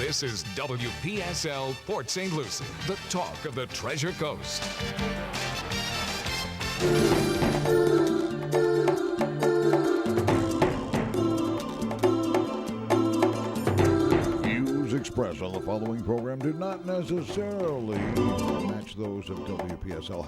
This is WPSL Port St. Lucie, the talk of the Treasure Coast. Views expressed on the following program do not necessarily match those of WPSL.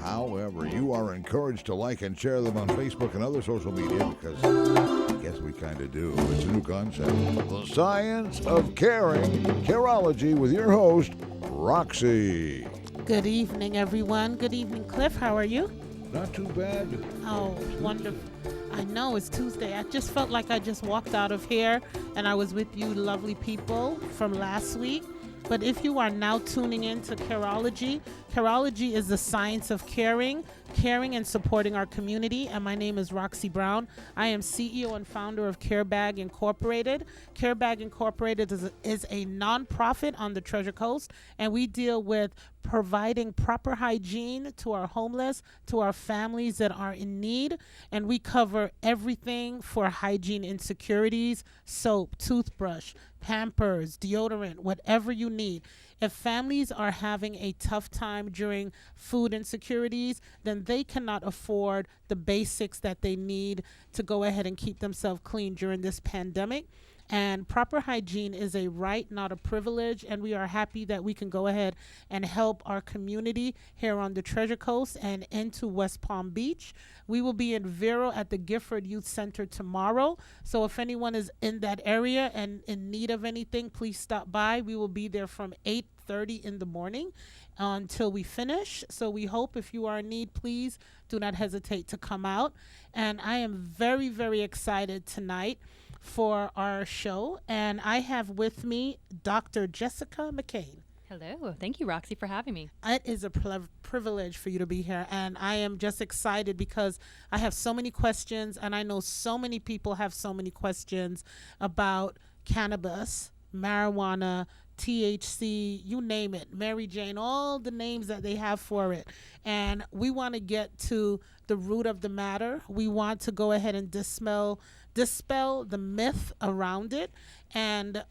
However, you are encouraged to like and share them on Facebook and other social media because I guess we kind of do. It's a new concept. The Science of Caring, Careology, with your host, Roxy. Good evening, everyone. Good evening, Cliff. How are you? Not too bad. Oh, wonderful. I know, it's Tuesday. I just felt like I just walked out of here and I was with you lovely people from last week. But if you are now tuning in to Careology, Careology is the science of caring and supporting our community. And my name is Roxy Brown. I am CEO and founder of CareBag Incorporated. CareBag Incorporated is a nonprofit on the Treasure Coast, and we deal with providing proper hygiene to our homeless, to our families that are in need. And we cover everything for hygiene insecurities: soap, toothbrush, Pampers, deodorant, whatever you need. If families are having a tough time during food insecurities, then they cannot afford the basics that they need to go ahead and keep themselves clean during this pandemic. And proper hygiene is a right, not a privilege, and we are happy that we can go ahead and help our community here on the Treasure Coast and into West Palm Beach. We will be in Vero at the Gifford Youth Center tomorrow, so if anyone is in that area and in need of anything, please stop by. We will be there from 8:30 in the morning until we finish. So we hope if you are in need, please do not hesitate to come out. And I am very, very excited tonight for our show, and I have with me Dr. Jessica McCaine. Hello. Thank you, Roxy, for having me. It is a privilege for you to be here, and I am just excited because I have so many questions, and I know so many people have so many questions about cannabis, marijuana, THC, you name it, Mary Jane, all the names that they have for it. And we want to get to the root of the matter. We want to go ahead and dispel the myth around it. And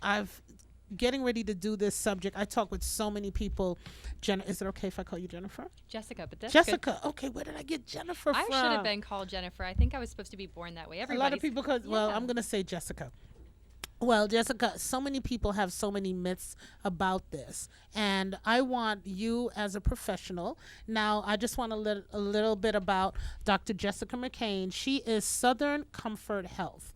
getting ready to do this subject. I talk with so many people. Is it okay if I call you Jennifer? Jessica, but that's Jessica. good. Okay, where did I get Jennifer I from? should have been called Jennifer. I think I was supposed to be born that way. A lot of people, I'm going to say Jessica. Well, Jessica, so many people have so many myths about this, and I want you as a professional. Now, I just want to a little bit about Dr. Jessica McCaine. She is Southern Comfort Health,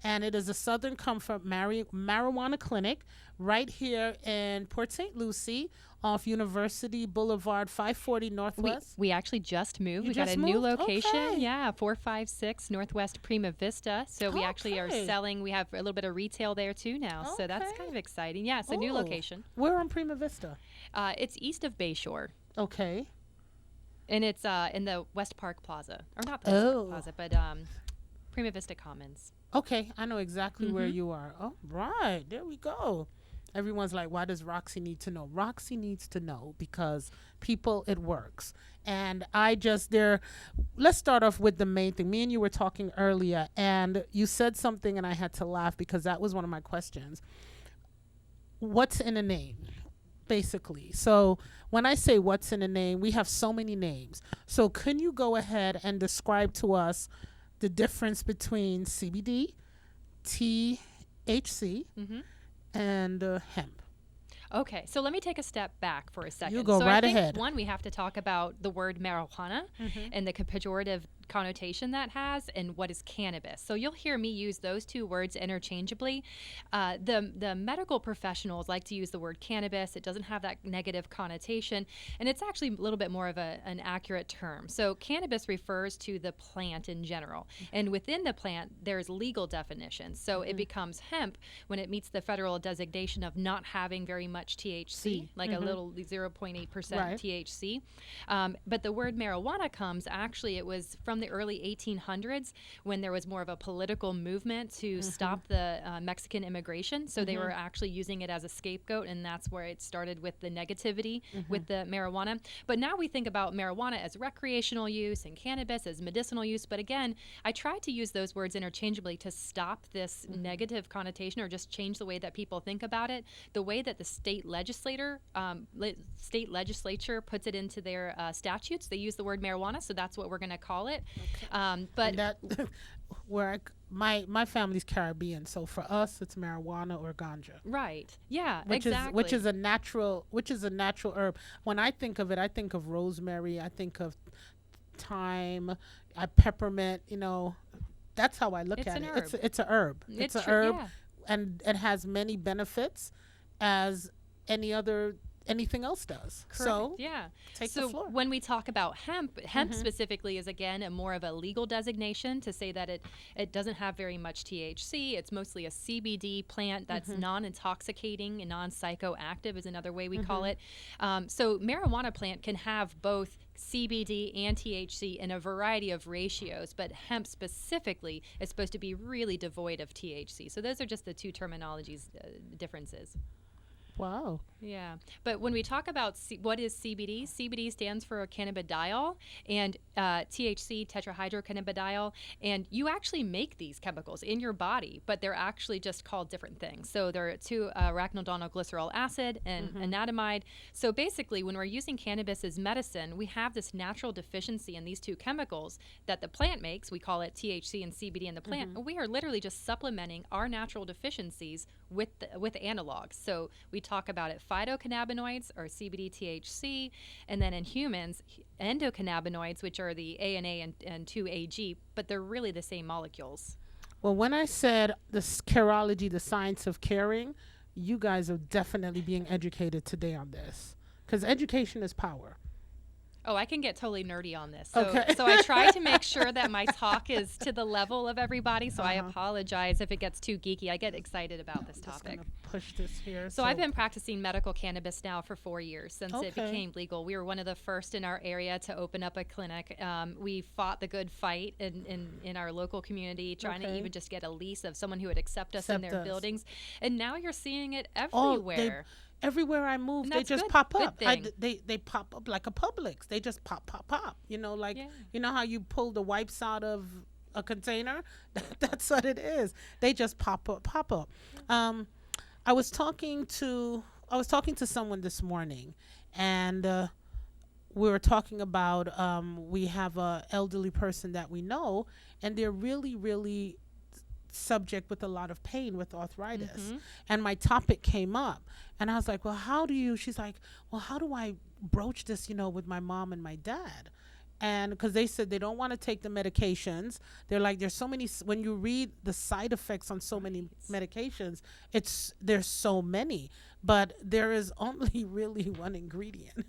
and it is a Southern Comfort marijuana clinic right here in Port St. Lucie off University Boulevard, 540 Northwest. We actually just moved. You We got just a new moved? location. Okay. Yeah, 456 Northwest Prima Vista. So we actually are Okay. selling. We have a little bit of retail there too now. So that's Okay. kind of exciting. Yeah, it's a new Ooh. location. Where on Prima Vista? It's east of Bayshore. Okay. And it's in the West Park Plaza. Or not the West Park Plaza, but Prima Vista Commons. Okay, I know exactly where you are. Oh, right. There we go. Everyone's like, why does Roxy need to know? Roxy needs to know because people, it works. And let's start off with the main thing. Me and you were talking earlier, and you said something, and I had to laugh because that was one of my questions. What's in a name, basically? So when I say what's in a name, we have so many names. So can you go ahead and describe to us the difference between CBD, THC, and hemp? Okay, so let me take a step back for a second. You go so right I think, ahead. One, we have to talk about the word marijuana and the pejorative connotation that has, and what is cannabis. So you'll hear me use those two words interchangeably. The medical professionals like to use the word cannabis. It doesn't have that negative connotation, and it's actually a little bit more of an accurate term. So cannabis refers to the plant in general, and within the plant there's legal definitions. So it becomes hemp when it meets the federal designation of not having very much THC, like a little 0.8% Right. THC. But the word marijuana comes, actually it was from around the early 1800s when there was more of a political movement to stop the Mexican immigration. So they were actually using it as a scapegoat, and that's where it started with the negativity with the marijuana. But now we think about marijuana as recreational use and cannabis as medicinal use. But again, I tried to use those words interchangeably to stop this negative connotation or just change the way that people think about it. The way that the state legislature puts it into their statutes, they use the word marijuana, so that's what we're going to call it. Okay. But that, my family's Caribbean, so for us it's marijuana or ganja. Right. Yeah. Which is a natural herb. When I think of it, I think of rosemary. I think of thyme, peppermint. That's how I look at it. Herb. It's a herb. It's a herb, and it has many benefits as anything else does. Correct. So take the so floor. When we talk about hemp specifically is again more of a legal designation to say that it doesn't have very much THC. It's mostly a CBD plant that's non-intoxicating and non-psychoactive is another way we call it. So marijuana plant can have both CBD and THC in a variety of ratios, but hemp specifically is supposed to be really devoid of THC. So those are just the two terminologies differences. Wow. Yeah. But when we talk about what is CBD, CBD stands for cannabidiol, and THC, tetrahydrocannabidiol, and you actually make these chemicals in your body, but they're actually just called different things. So they're 2-arachidonoglycerol acid and anandamide. So basically, when we're using cannabis as medicine, we have this natural deficiency in these two chemicals that the plant makes. We call it THC and CBD in the plant. And we are literally just supplementing our natural deficiencies with analogs. So we talk about it phytocannabinoids or CBD THC, and then in humans, endocannabinoids, which are the ANA and 2-AG, but they're really the same molecules. Well, when I said this Careology, the science of caring, you guys are definitely being educated today on this, because education is power. Oh, I can get totally nerdy on this. So I try to make sure that my talk is to the level of everybody. So I apologize if it gets too geeky. I get excited about this topic. Just gonna push this here. So I've been practicing medical cannabis now for 4 years since it became legal. We were one of the first in our area to open up a clinic. We fought the good fight in our local community, trying to even just get a lease of someone who would accept us in their buildings. And now you're seeing it everywhere. Everywhere I move, they just pop up. They pop up like a Publix. They just pop. You know how you pull the wipes out of a container? That's what it is. They just pop up. I was talking to someone this morning, and we were talking about we have a elderly person that we know, and they're really, really subject with a lot of pain with arthritis, and my topic came up, and I was like, well, she's like, well, how do I broach this with my mom and my dad? And because they said they don't want to take the medications. They're like, there's so many, when you read the side effects on so many medications, there's so many, but there is only really one ingredient.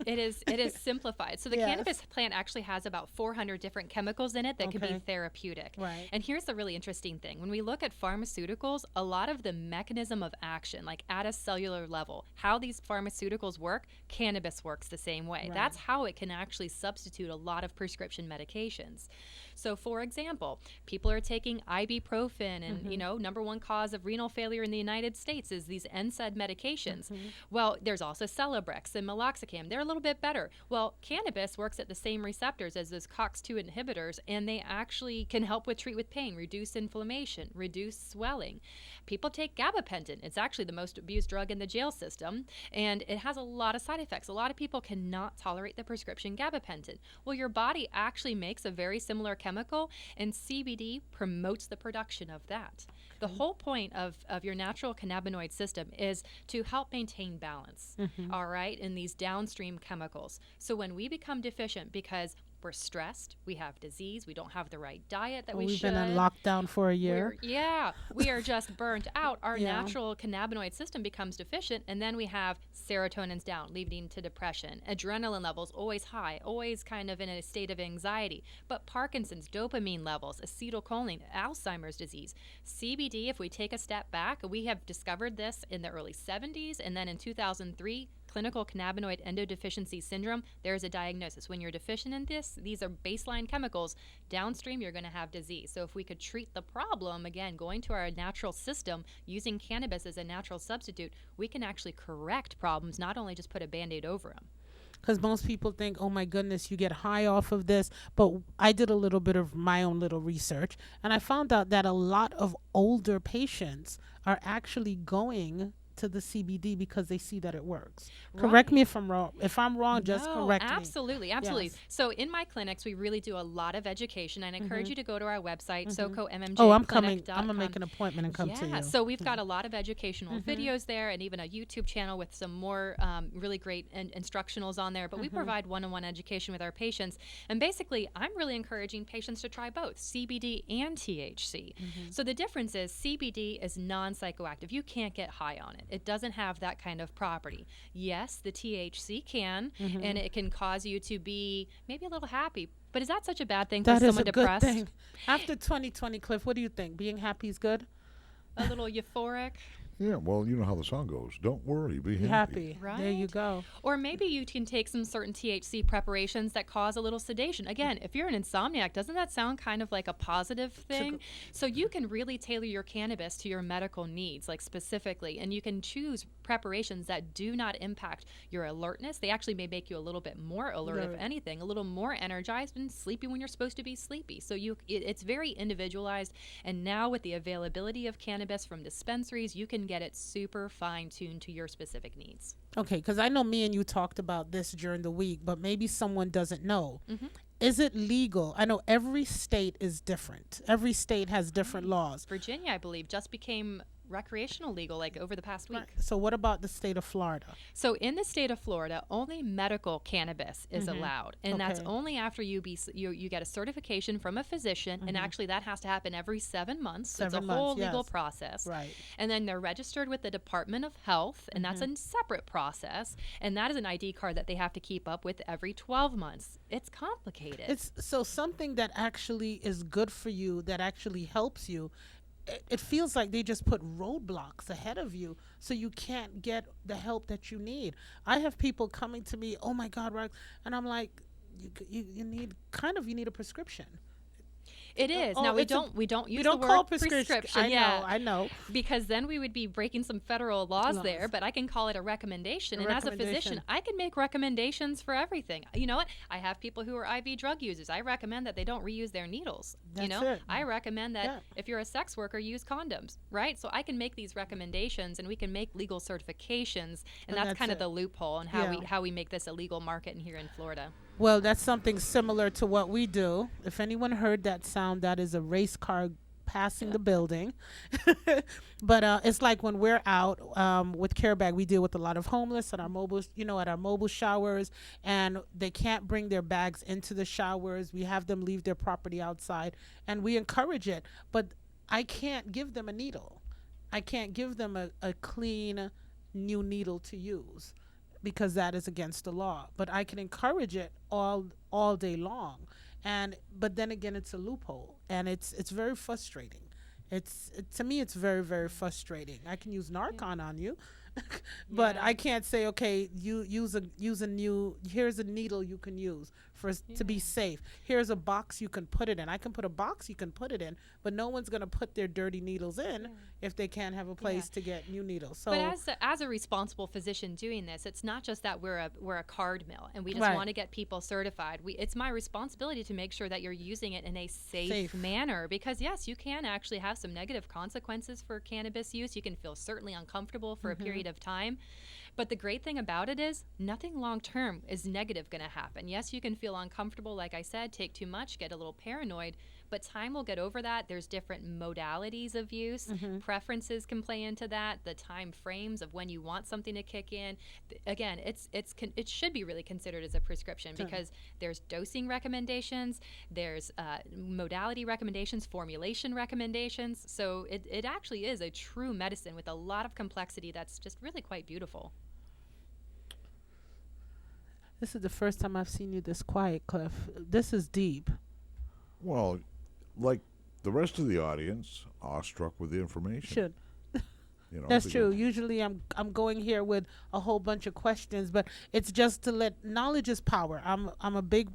It is simplified. So the cannabis plant actually has about 400 different chemicals in it that can be therapeutic. Right. And here's the really interesting thing. When we look at pharmaceuticals, a lot of the mechanism of action, like at a cellular level, how these pharmaceuticals work, cannabis works the same way. Right. That's how it can actually substitute a lot of prescription medications. So for example, people are taking ibuprofen and, number one cause of renal failure in the United States is these NSAID medications. Well, there's also Celebrex and meloxicam. They're a little bit better. Well, cannabis works at the same receptors as those COX-2 inhibitors, and they actually can help treat with pain, reduce inflammation, reduce swelling. People take gabapentin. It's actually the most abused drug in the jail system, and it has a lot of side effects. A lot of people cannot tolerate the prescription gabapentin. Well, your body actually makes a very similar chemical, and CBD promotes the production of that. The whole point of your natural cannabinoid system is to help maintain balance, all right, in these downstream chemicals. So when we become deficient because we're stressed, we have disease, we don't have the right diet that we should. We've been in lockdown for a year. We are just burnt out. Our natural cannabinoid system becomes deficient, and then we have serotonin's down, leading to depression. Adrenaline levels always high, always kind of in a state of anxiety. But Parkinson's, dopamine levels, acetylcholine, Alzheimer's disease. CBD, if we take a step back, we have discovered this in the early 70s, and then in 2003, clinical cannabinoid endodeficiency syndrome, there's a diagnosis. When you're deficient in this, these are baseline chemicals. Downstream, you're going to have disease. So if we could treat the problem, again, going to our natural system, using cannabis as a natural substitute, we can actually correct problems, not only just put a Band-Aid over them. Because most people think, oh my goodness, you get high off of this. But I did a little bit of my own little research, and I found out that a lot of older patients are actually going to the CBD because they see that it works. Right. Correct me if I'm wrong. If I'm wrong, just correct me. Absolutely. Yes. So in my clinics, we really do a lot of education. I encourage you to go to our website, SoCoMMJ. Oh, I'm coming. I'm going to make an appointment and come to you. Yeah, so we've got a lot of educational videos there, and even a YouTube channel with some more really great instructionals on there. But we provide one-on-one education with our patients. And basically, I'm really encouraging patients to try both CBD and THC. So the difference is CBD is non-psychoactive. You can't get high on it. It doesn't have that kind of property. Yes, the THC can, and it can cause you to be maybe a little happy. But is that such a bad thing for someone depressed? That is a good thing. After 2020, Cliff, what do you think? Being happy is good? A little euphoric? Yeah, well, you know how the song goes. Don't worry, be happy. Right? There you go. Or maybe you can take some certain THC preparations that cause a little sedation. Again, if you're an insomniac, doesn't that sound kind of like a positive thing? So you can really tailor your cannabis to your medical needs, like specifically, and you can choose preparations that do not impact your alertness. They actually may make you a little bit more alert, if anything, a little more energized and sleepy when you're supposed to be sleepy. So it's very individualized. And now with the availability of cannabis from dispensaries, you can get it super fine-tuned to your specific needs. Okay, because I know me and you talked about this during the week, but maybe someone doesn't know. Is it legal? I know every state is different. Every state has different laws. Virginia, I believe, just became recreational legal like over the past week. So what about the state of Florida? So in the state of Florida, only medical cannabis is allowed, and that's only after you get a certification from a physician, and actually that has to happen every 7 months. So it's a whole legal process. Right. And then they're registered with the Department of Health, and that's a separate process, and that is an ID card that they have to keep up with every 12 months. It's complicated. It's so something that actually is good for you, that actually helps you. It feels like they just put roadblocks ahead of you so you can't get the help that you need. I have people coming to me, oh my God, Rox, and I'm like, you need a prescription. It is. Now we don't use the word call prescription. I know. Because then we would be breaking some federal laws there, but I can call it a recommendation. As a physician, I can make recommendations for everything. You know what? I have people who are IV drug users. I recommend that they don't reuse their needles. I recommend that if you're a sex worker, use condoms, right? So I can make these recommendations, and we can make legal certifications, and that's kind of the loophole and how we make this a legal market here in Florida. Well, that's something similar to what we do. If anyone heard that sound, that is a race car passing the building. But it's like when we're out with Care Bag, we deal with a lot of homeless at our mobile showers, and they can't bring their bags into the showers. We have them leave their property outside, and we encourage it. But I can't give them a needle. I can't give them a clean new needle to use, because that is against the law. But I can encourage it all day long. But then again, it's a loophole, and it's very frustrating. To me, it's very, very frustrating. I can use Narcan on you, but I can't say, okay, you use a new, here's a needle you can use to be safe. Here's a box you can put it in. I can put a box you can put it in, but no one's going to put their dirty needles in if they can't have a place to get new needles. So, but as a responsible physician doing this, it's not just that we're a card mill and we just want to get people certified. It's my responsibility to make sure that you're using it in a safe manner, because yes, you can actually have some negative consequences for cannabis use. You can feel certainly uncomfortable for a period of time. But the great thing about it is nothing long-term is negative going to happen. Yes, you can feel uncomfortable, like I said, take too much, get a little paranoid, but time will get over that. There's different modalities of use. Preferences can play into that, the time frames of when you want something to kick in. Again, it should be really considered as a prescription, because there's dosing recommendations, there's modality recommendations, formulation recommendations. So it actually is a true medicine with a lot of complexity that's just really quite beautiful. This is the first time I've seen you this quiet, Cliff. This is deep. Well, like the rest of the audience, awestruck with the information. Should. That's true. Usually I'm going here with a whole bunch of questions, but it's just to let knowledge is power. I'm a big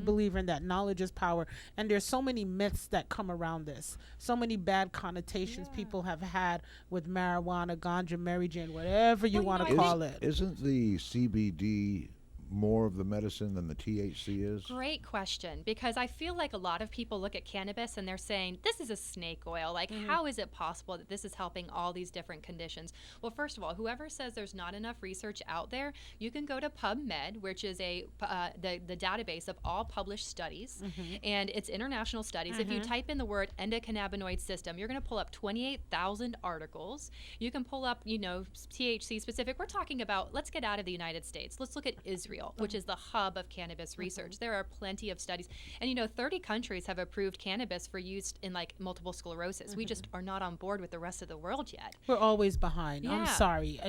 believer in that. Knowledge is power. And there's so many myths that come around this. So many bad connotations people have had with marijuana, ganja, Mary Jane, whatever you want to call it. Isn't the CBD more of the medicine than the THC is? Great question, because I feel like a lot of people look at cannabis and they're saying, this is a snake oil. Like, how is it possible that this is helping all these different conditions? Well, first of all, whoever says there's not enough research out there, you can go to PubMed, which is the database of all published studies, and it's international studies. If you type in the word endocannabinoid system, you're going to pull up 28,000 articles. You can pull up, THC specific. We're talking about, let's get out of the United States. Let's look at Israel, which is the hub of cannabis research. There are plenty of studies. And 30 countries have approved cannabis for use in like multiple sclerosis. We just are not on board with the rest of the world yet. We're always behind. Yeah. I'm sorry.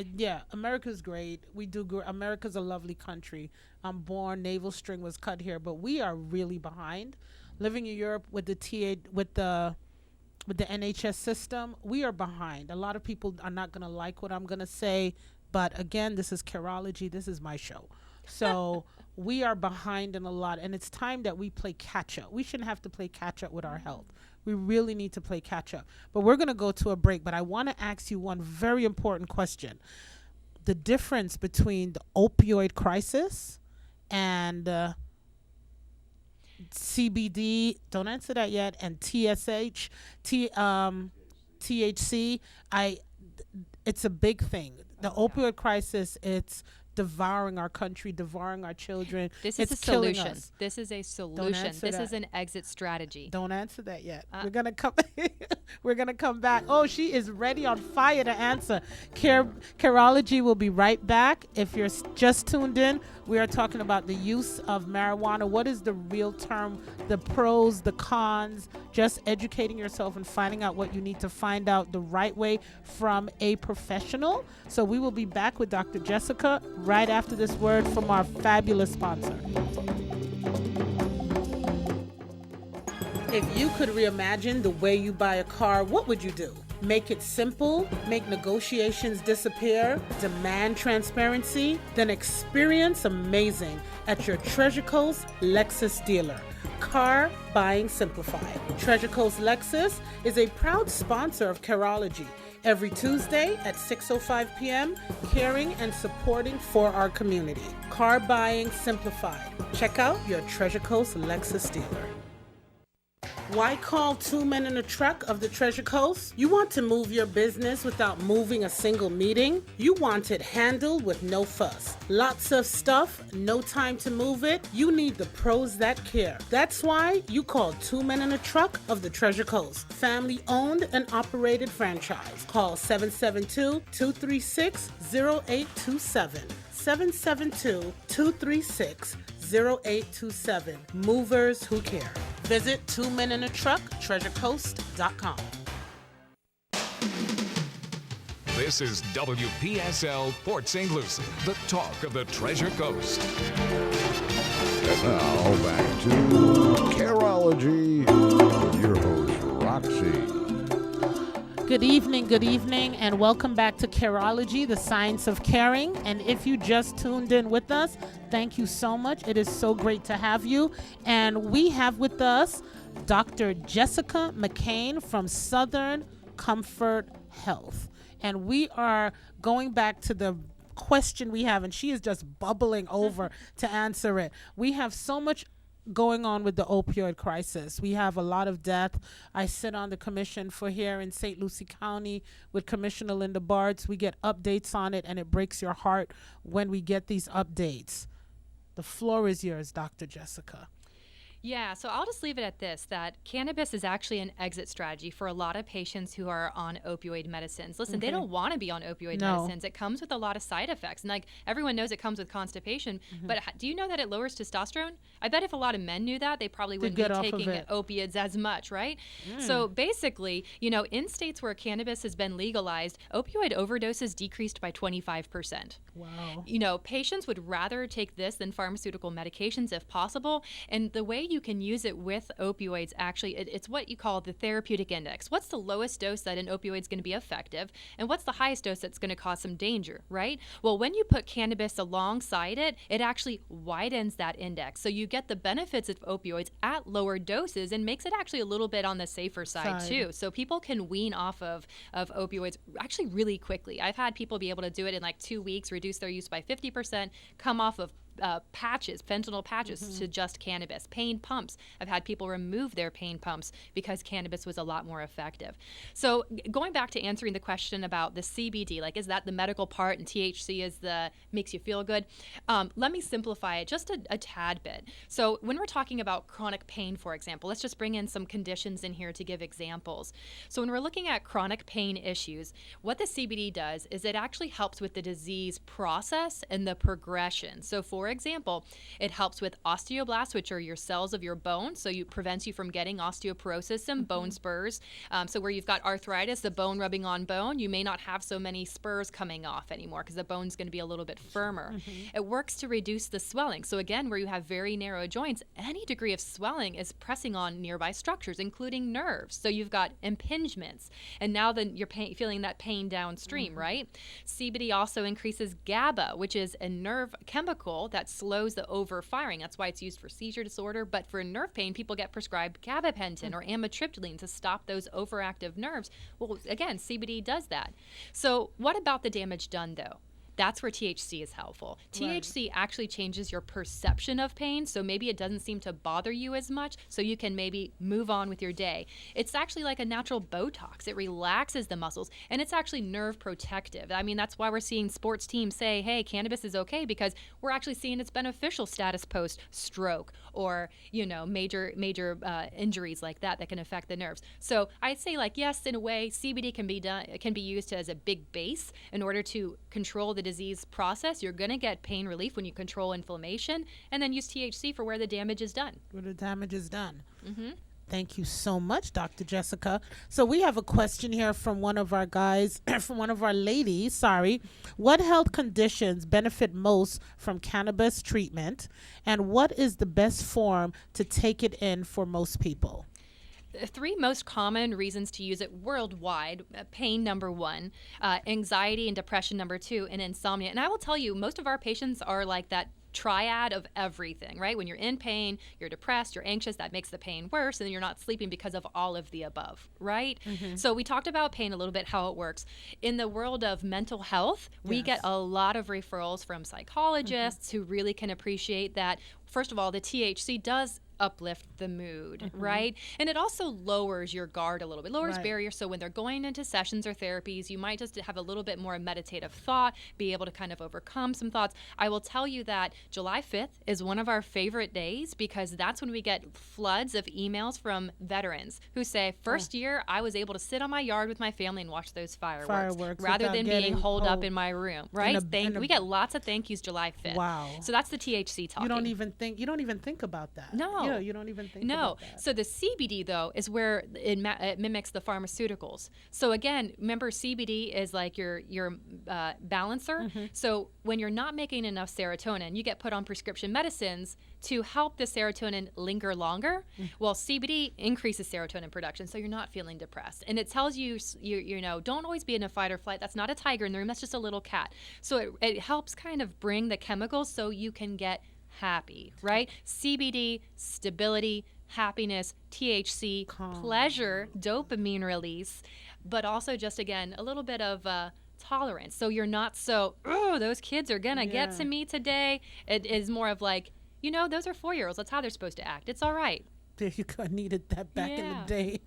America's great. We do America's a lovely country. I'm born, navel string was cut here, but we are really behind. Living in Europe with the NHS system, we are behind. A lot of people are not going to like what I'm going to say, but again, this is Careology. This is my show. So we are behind in a lot, and it's time that we play catch up. We shouldn't have to play catch up with our health. We really need to play catch up. But we're going to go to a break, but I want to ask you one very important question. The difference between the opioid crisis and CBD, don't answer that yet, and THC, it's a big thing. The opioid crisis, it's devouring our country, devouring our children. This is a solution. This is a solution. This is an exit strategy. Don't answer that yet. We're gonna come. We're gonna come back. Oh, she is ready, on fire to answer. Careology will be right back. If you're just tuned in, we are talking about the use of marijuana. What is the real term? The pros, the cons. Just educating yourself and finding out what you need to find out the right way from a professional. So we will be back with Dr. Jessica right after this word from our fabulous sponsor. If you could reimagine the way you buy a car, what would you do? Make it simple, make negotiations disappear, demand transparency, then experience amazing at your Treasure Coast Lexus dealer. Car buying simplified. Treasure Coast Lexus is a proud sponsor of Careology. Every Tuesday at 6:05 p.m., caring and supporting for our community. Car buying simplified. Check out your Treasure Coast Lexus dealer. Why call two men in a truck of the Treasure Coast? You want to move your business without moving a single meeting? You want it handled with no fuss. Lots of stuff, no time to move it. You need the pros that care. That's why you call two men in a truck of the Treasure Coast. Family owned and operated franchise. Call 772-236-0827. 772-236-0827. Movers who care. Visit Two Men in a Truck, TreasureCoast.com. This is WPSL Port St. Lucie, the talk of the Treasure Coast. And now back to Careology with your host, Roxy. Good evening, and welcome back to Careology, the science of caring. And if you just tuned in with us, thank you so much. It is so great to have you. And we have with us Dr. Jessica McCaine from Southern Comfort Health. And we are going back to the question we have, and she is just bubbling over to answer it. We have so much going on with the opioid crisis. We have a lot of death. I sit on the commission for here in Saint Lucie County with Commissioner Linda Bartz. We get updates on it, and it breaks your heart when we get these updates. The floor is yours, Dr. Jessica. Yeah, so I'll just leave it at this, that cannabis is actually an exit strategy for a lot of patients who are on opioid medicines. Listen, they don't want to be on opioid medicines. It comes with a lot of side effects. And like everyone knows it comes with constipation, but do you know that it lowers testosterone? I bet if a lot of men knew that, they probably wouldn't be taking opiates as much, right? So basically, in states where cannabis has been legalized, opioid overdoses decreased by 25%. Wow. Patients would rather take this than pharmaceutical medications if possible. And the way you can use it with opioids, actually, it's what you call the therapeutic index. What's the lowest dose that an opioid is going to be effective, and what's the highest dose that's going to cause some danger, right? Well, when you put cannabis alongside it, it actually widens that index. So you get the benefits of opioids at lower doses and makes it actually a little bit on the safer side too. So people can wean off of opioids actually really quickly. I've had people be able to do it in like 2 weeks, reduce their use by 50%, come off of patches, fentanyl patches, to just cannabis. Pain pumps. I've had people remove their pain pumps because cannabis was a lot more effective. So going back to answering the question about the CBD, like, is that the medical part and THC is the makes you feel good? Let me simplify it just a tad bit. So when we're talking about chronic pain, for example, let's just bring in some conditions in here to give examples. So when we're looking at chronic pain issues, what the CBD does is it actually helps with the disease process and the progression. So for example, it helps with osteoblasts, which are your cells of your bone. So it prevents you from getting osteoporosis and bone spurs. So where you've got arthritis, the bone rubbing on bone, you may not have so many spurs coming off anymore because the bone's going to be a little bit firmer. It works to reduce the swelling. So again, where you have very narrow joints, any degree of swelling is pressing on nearby structures, including nerves. So you've got impingements, and now then you're feeling that pain downstream, right? CBD also increases GABA, which is a nerve chemical that slows the overfiring. That's why it's used for seizure disorder. But for nerve pain, people get prescribed gabapentin or amitriptyline to stop those overactive nerves. Well, again, CBD does that. So what about the damage done, though? That's where THC is helpful. THC actually changes your perception of pain, so maybe it doesn't seem to bother you as much, so you can maybe move on with your day. It's actually like a natural Botox. It relaxes the muscles, and it's actually nerve protective. I mean, that's why we're seeing sports teams say, hey, cannabis is okay, because we're actually seeing its beneficial status post-stroke or, major injuries like that can affect the nerves. So I'd say, like, yes, in a way, CBD can be used as a big base in order to control the disease process. You're going to get pain relief when you control inflammation, and then use THC for where the damage is done. Where the damage is done. Thank you so much, Dr. Jessica. So we have a question here from one of our guys, from one of our ladies, sorry. What health conditions benefit most from cannabis treatment, and what is the best form to take it in for most people? The 3 most common reasons to use it worldwide: pain, number 1, anxiety and depression, number 2, and insomnia. And I will tell you, most of our patients are like that triad of everything, right? When you're in pain, you're depressed, you're anxious, that makes the pain worse, and then you're not sleeping because of all of the above, right? So we talked about pain a little bit, how it works. In the world of mental health, we get a lot of referrals from psychologists who really can appreciate that. First of all, the THC does uplift the mood, right? And it also lowers your guard a little bit, lowers barriers. So when they're going into sessions or therapies, you might just have a little bit more meditative thought, be able to kind of overcome some thoughts. I will tell you that July 5th is one of our favorite days because that's when we get floods of emails from veterans who say, first year, I was able to sit on my yard with my family and watch those fireworks rather than being holed up in my room, right? We get lots of thank yous July 5th. Wow. So that's the THC talking. You don't even think about that. No. You don't even think about that. So the CBD, though, is where it mimics the pharmaceuticals. So again, remember, CBD is like your balancer. So when you're not making enough serotonin, you get put on prescription medicines to help the serotonin linger longer. Well, CBD increases serotonin production, so you're not feeling depressed. And it tells you, don't always be in a fight or flight. That's not a tiger in the room. That's just a little cat. So it helps kind of bring the chemicals so you can get happy, right? CBD, stability, happiness, THC, pleasure, dopamine release, but also just, again, a little bit of tolerance. So you're not so, those kids are going to get to me today. It is more of like, those are 4-year-olds. That's how they're supposed to act. It's all right. There you go. I needed that back in the day.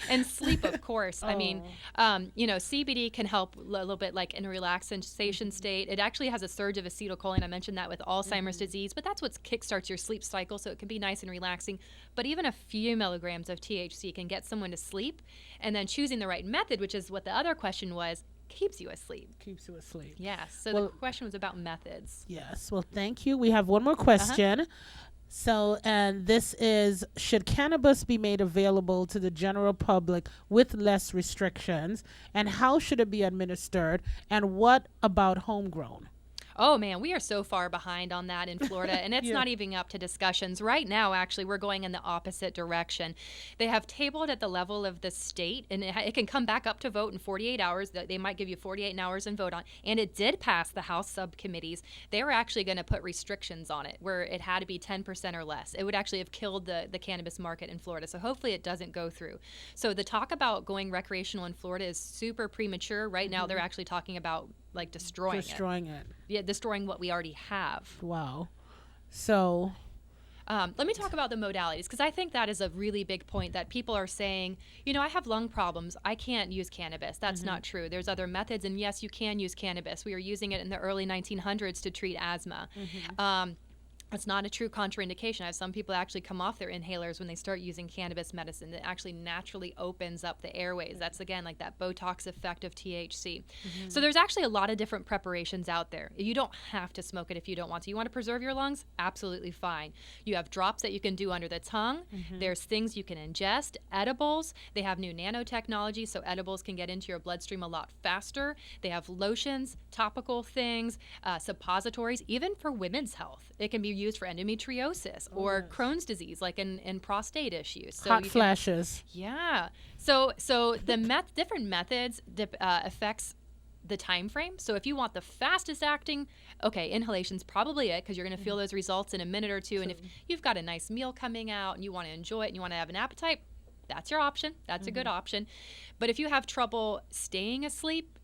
And sleep, of course. I mean, CBD can help a little bit like in a relaxation state. It actually has a surge of acetylcholine. I mentioned that with Alzheimer's disease, but that's what kickstarts your sleep cycle, so it can be nice and relaxing. But even a few milligrams of THC can get someone to sleep. And then choosing the right method, which is what the other question was, keeps you asleep. Yes. So the question was about methods. Yes. Well, thank you. We have one more question. So, and this is, should cannabis be made available to the general public with less restrictions? And how should it be administered? And what about homegrown? Oh man, we are so far behind on that in Florida, and it's not even up to discussions. Right now, actually, we're going in the opposite direction. They have tabled at the level of the state, and it can come back up to vote in 48 hours. They might give you 48 hours and vote on. And it did pass the House subcommittees. They were actually going to put restrictions on it, where it had to be 10% or less. It would actually have killed the cannabis market in Florida. So hopefully it doesn't go through. So the talk about going recreational in Florida is super premature. Right now, they're actually talking about like destroying it. Yeah, destroying what we already have. Wow. So let me talk about the modalities, because I think that is a really big point that people are saying, I have lung problems. I can't use cannabis. That's not true. There's other methods, and yes, you can use cannabis. We were using it in the early 1900s to treat asthma. It's not a true contraindication. I have some people actually come off their inhalers when they start using cannabis medicine. It actually naturally opens up the airways. That's, again, like that Botox effect of THC. So there's actually a lot of different preparations out there. You don't have to smoke it if you don't want to. You want to preserve your lungs? Absolutely fine. You have drops that you can do under the tongue. There's things you can ingest, edibles. They have new nanotechnology, so edibles can get into your bloodstream a lot faster. They have lotions, topical things, suppositories, even for women's health. It can be used for endometriosis or Crohn's disease, like in prostate issues. So hot flashes. Yeah. So the different methods affects the time frame. So if you want the fastest acting, okay, inhalation's probably it, because you're going to feel those results in a minute or two. And if you've got a nice meal coming out and you want to enjoy it and you want to have an appetite, that's your option. That's a good option. But if you have trouble staying asleep,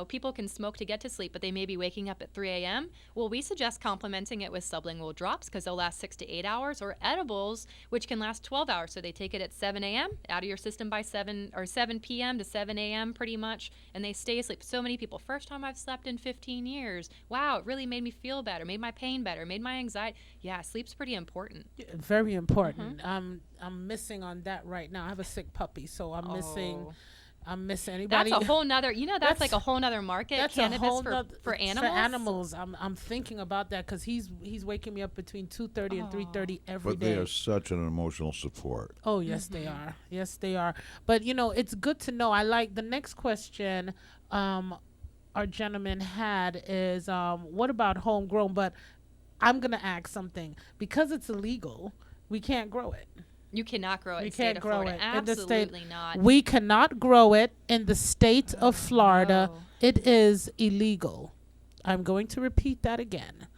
people can smoke to get to sleep, but they may be waking up at 3 a.m. Well, we suggest complementing it with sublingual drops, because they'll last 6 to 8 hours, or edibles, which can last 12 hours. So they take it at 7 a.m., out of your system by 7 p.m. to 7 a.m. pretty much, and they stay asleep. So many people, first time I've slept in 15 years. Wow, it really made me feel better, made my pain better, made my anxiety. Yeah, sleep's pretty important. Very important. I'm missing on that right now. I have a sick puppy, so I'm missing anybody. That's a whole nother, that's like a whole nother market. That's cannabis for animals. For animals, I'm thinking about that, because he's waking me up between 2:30 and 3:30 every day. But they are such an emotional support. Oh yes, they are. Yes, they are. But it's good to know. I like the next question. Our gentleman had is what about homegrown? But I'm gonna ask something, because it's illegal. We can't grow it. You cannot grow it in we the state can't of grow Florida. it Absolutely not. We cannot grow it in the state of Florida. No. It is illegal. I'm going to repeat that again.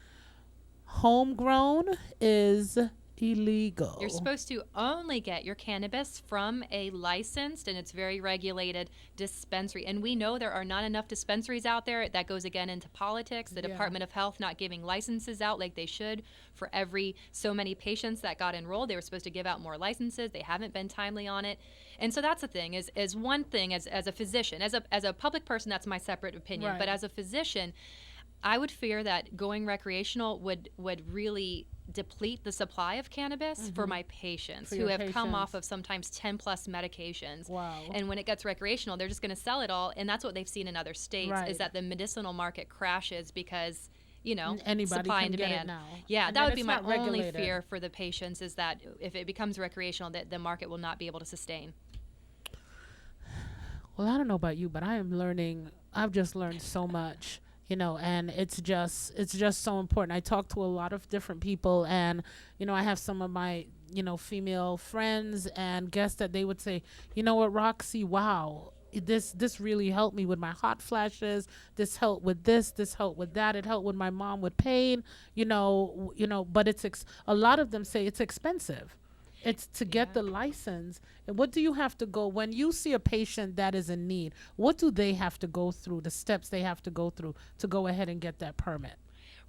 Homegrown is illegal. You're supposed to only get your cannabis from a licensed, and it's very regulated, dispensary. And we know there are not enough dispensaries out there. That goes again into politics. The Department of Health not giving licenses out like they should for every so many patients that got enrolled. They were supposed to give out more licenses. They haven't been timely on it. And so that's the thing, is one thing as a physician, as a public person, that's my separate opinion. Right. But as a physician, I would fear that going recreational would really deplete the supply of cannabis for my patients who have come off of sometimes 10 plus medications. Wow. And when it gets recreational, they're just going to sell it all. And that's what they've seen in other states, is that the medicinal market crashes because, anybody supply and can get demand. it now. Yeah, And that then would be it's my not only regulated. fear for the patients, is that if it becomes recreational, that the market will not be able to sustain. Well, I don't know about you, but I've just learned so much. And it's just so important. I talk to a lot of different people, and I have some of my female friends and guests that they would say, what, Roxy, wow, this really helped me with my hot flashes. This helped with this helped with that. It helped with my mom with pain. But it's a lot of them say it's expensive. It's to get the license. And what do you have to go when you see a patient that is in need? What do they have to go through, the steps they have to go through to go ahead and get that permit?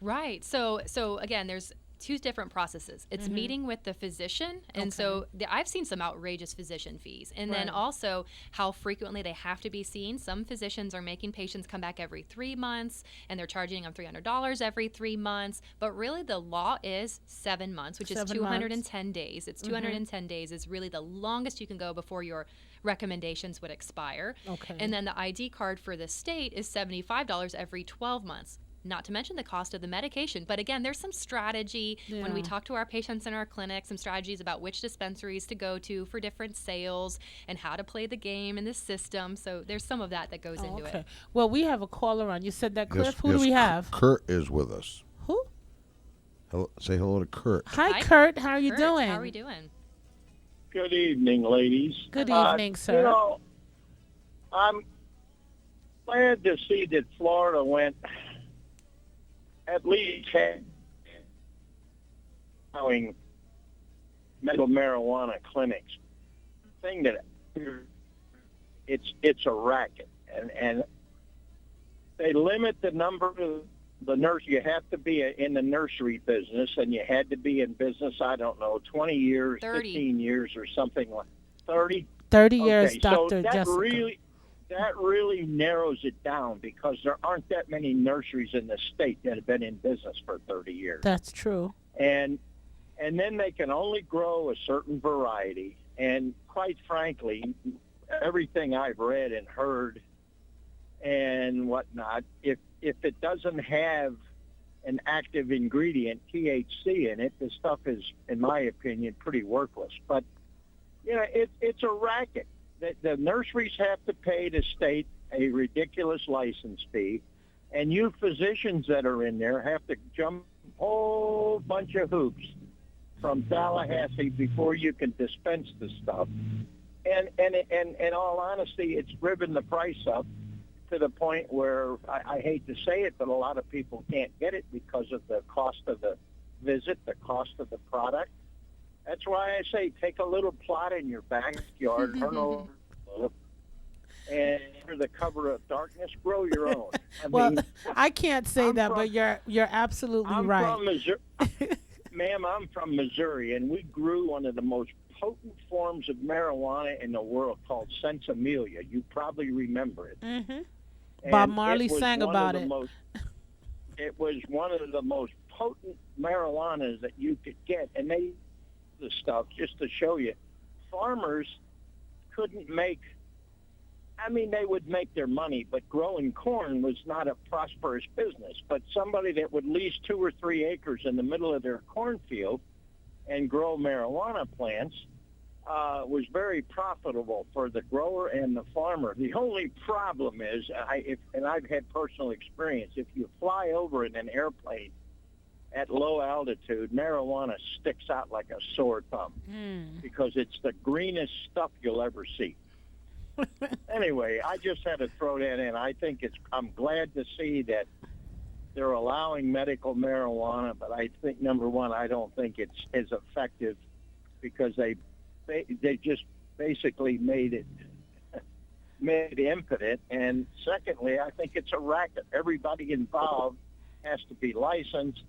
Right. So again, there's two different processes. It's meeting with the physician. And so I've seen some outrageous physician fees. And then also how frequently they have to be seen. Some physicians are making patients come back every 3 months, and they're charging them $300 every 3 months. But really the law is 7 months, which is 210 days. It's 210 days is really the longest you can go before your recommendations would expire. Okay. And then the ID card for the state is $75 every 12 months. not to mention the cost of the medication. But again, there's some strategy when we talk to our patients in our clinic, some strategies about which dispensaries to go to for different sales and how to play the game in the system. So there's some of that goes into it. Well, we have a caller on. You said that, Cliff. Yes, Who do we have? Kurt is with us. Who? Hello, say hello to Kurt. Hi, Kurt. How are you doing? How are we doing? Good evening, ladies. Good evening, sir. You know, I'm glad to see that Florida went at least allowing medical marijuana clinics. The thing that it's a racket, and they limit the number of the nurse. You have to be in the nursery business, and you had to be in business, I don't know, 20 years, 30. 15 years or something like 30? 30 years, Okay, Dr. so Jessica. that really narrows it down because there aren't that many nurseries in the state that have been in business for 30 years. That's true. And then they can only grow a certain variety. And quite frankly, everything I've read and heard and whatnot, if it doesn't have an active ingredient, THC, in it, the stuff is, in my opinion, pretty worthless. But, you know, it's a racket. The nurseries have to pay the state a ridiculous license fee, and you physicians that are in there have to jump a whole bunch of hoops from Tallahassee before you can dispense the stuff. And in all honesty, it's driven the price up to the point where, I hate to say it, but a lot of people can't get it because of the cost of the visit, the cost of the product. That's why I say take a little plot in your backyard, turn over, and under the cover of darkness, grow your own. I can't say that, but you're absolutely right. From Missouri. Ma'am, I'm from Missouri, and we grew one of the most potent forms of marijuana in the world called Sensimelia. You probably remember it. Mm-hmm. Bob Marley sang about it. It was one of the most potent marijuanas that you could get, and they the stuff just to show you. Farmers couldn't make. I mean, they would make their money, but growing corn was not a prosperous business. But somebody that would lease 2 or 3 acres in the middle of their cornfield and grow marijuana plants was very profitable for the grower and the farmer. The only problem is, and I've had personal experience, if you fly over in an airplane at low altitude, marijuana sticks out like a sore thumb because it's the greenest stuff you'll ever see. Anyway, I just had to throw that in. I'm glad to see that they're allowing medical marijuana, but I think, number one, I don't think it's as effective because they just basically made it impotent. And secondly, I think it's a racket. Everybody involved has to be licensed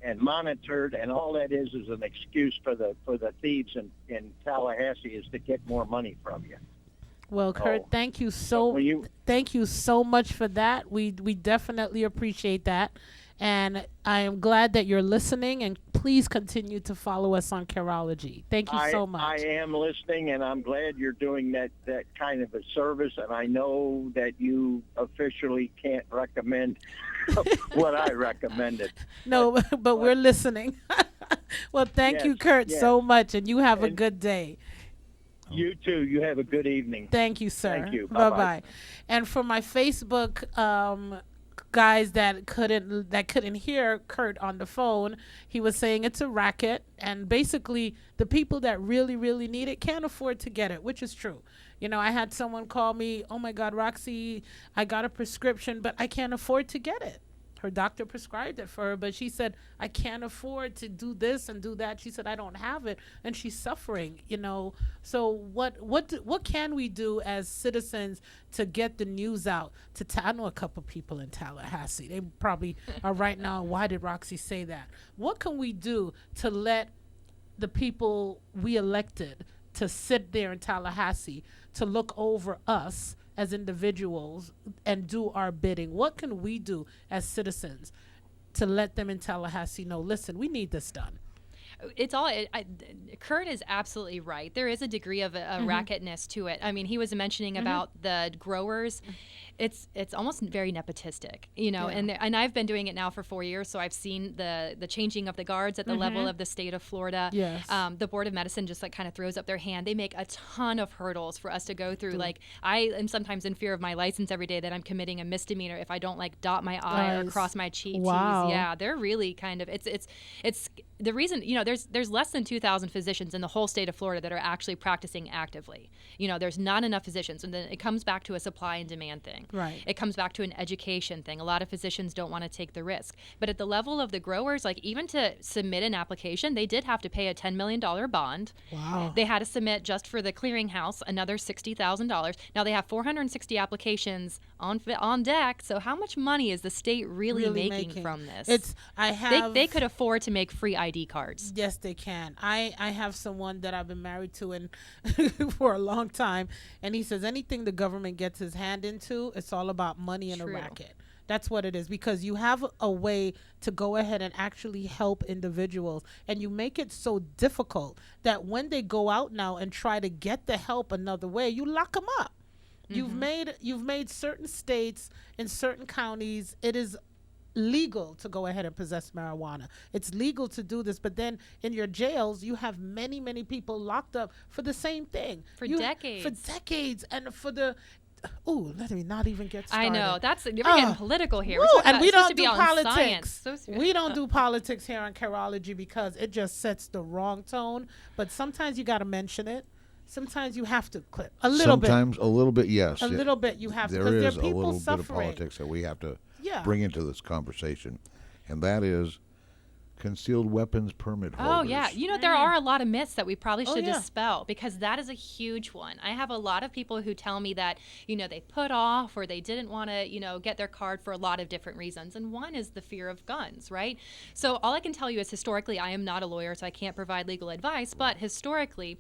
and monitored, and all that is an excuse for the thieves in Tallahassee is to get more money from you. Well, Kurt, thank you so much for that. We definitely appreciate that. And I am glad that you're listening, and please continue to follow us on Careology. Thank you so much. I am listening, and I'm glad you're doing that kind of a service, and I know that you officially can't recommend what I recommended. No, but we're listening. Well, thank you, Kurt, so much, and you have a good day. You too. You have a good evening. Thank you, sir. Thank you. Bye-bye. And for my Facebook guys that couldn't hear Kurt on the phone, he was saying it's a racket, and basically the people that really, really need it can't afford to get it, which is true. You know, I had someone call me, "Oh my God, Roxy, I got a prescription, but I can't afford to get it." Her doctor prescribed it for her, but she said, "I can't afford to do this and do that." She said, "I don't have it," and she's suffering, you know. So what can we do as citizens to get the news out? I know a couple people in Tallahassee. They probably are right now, why did Roxy say that? What can we do to let the people we elected to sit there in Tallahassee to look over us as individuals and do our bidding? What can we do as citizens to let them in Tallahassee know, listen, we need this done? It's all. Kurt is absolutely right. There is a degree of a racketness to it. I mean, he was mentioning about the growers. It's almost very nepotistic, you know. Yeah. And I've been doing it now for 4 years, so I've seen the changing of the guards at the level of the state of Florida. Yes. The Board of Medicine just like kind of throws up their hand. They make a ton of hurdles for us to go through. Like I am sometimes in fear of my license every day that I'm committing a misdemeanor if I don't like dot my I or cross my T's. Wow. Yeah, they're really kind of it's the reason, you know, there's less than 2,000 physicians in the whole state of Florida that are actually practicing actively. You know, there's not enough physicians, and then it comes back to a supply and demand thing. Right. It comes back to an education thing. A lot of physicians don't want to take the risk. But at the level of the growers, like even to submit an application, they did have to pay a $10 million bond. Wow. They had to submit just for the clearinghouse another $60,000. Now they have 460 applications on deck. So how much money is the state really making from this? They could afford to make free ID cards. Yes, they can. I have someone that I've been married to and for a long time, and he says anything the government gets his hand into, it's all about money and a racket. That's what it is, because you have a way to go ahead and actually help individuals, and you make it so difficult that when they go out now and try to get the help another way, you lock them up. You've made certain states, in certain counties, it is legal to go ahead and possess marijuana. It's legal to do this, but then in your jails you have many people locked up for the same thing For decades, and for the let me not even get started. I know you're getting political here. And we don't do politics. We don't do politics here on Careology because it just sets the wrong tone. But sometimes you got to mention it. Sometimes you have to clip a little bit. Sometimes a little bit, yes. A little bit you have to, there because is there are a people little suffering. bit of politics that we have to bring into this conversation, and that is concealed weapons permit holders. Oh, yeah. You know, there are a lot of myths that we probably should dispel, because that is a huge one. I have a lot of people who tell me that, you know, they put off or they didn't want to, you know, get their card for a lot of different reasons. And one is the fear of guns, right? So all I can tell you is historically, I am not a lawyer, so I can't provide legal advice. But historically,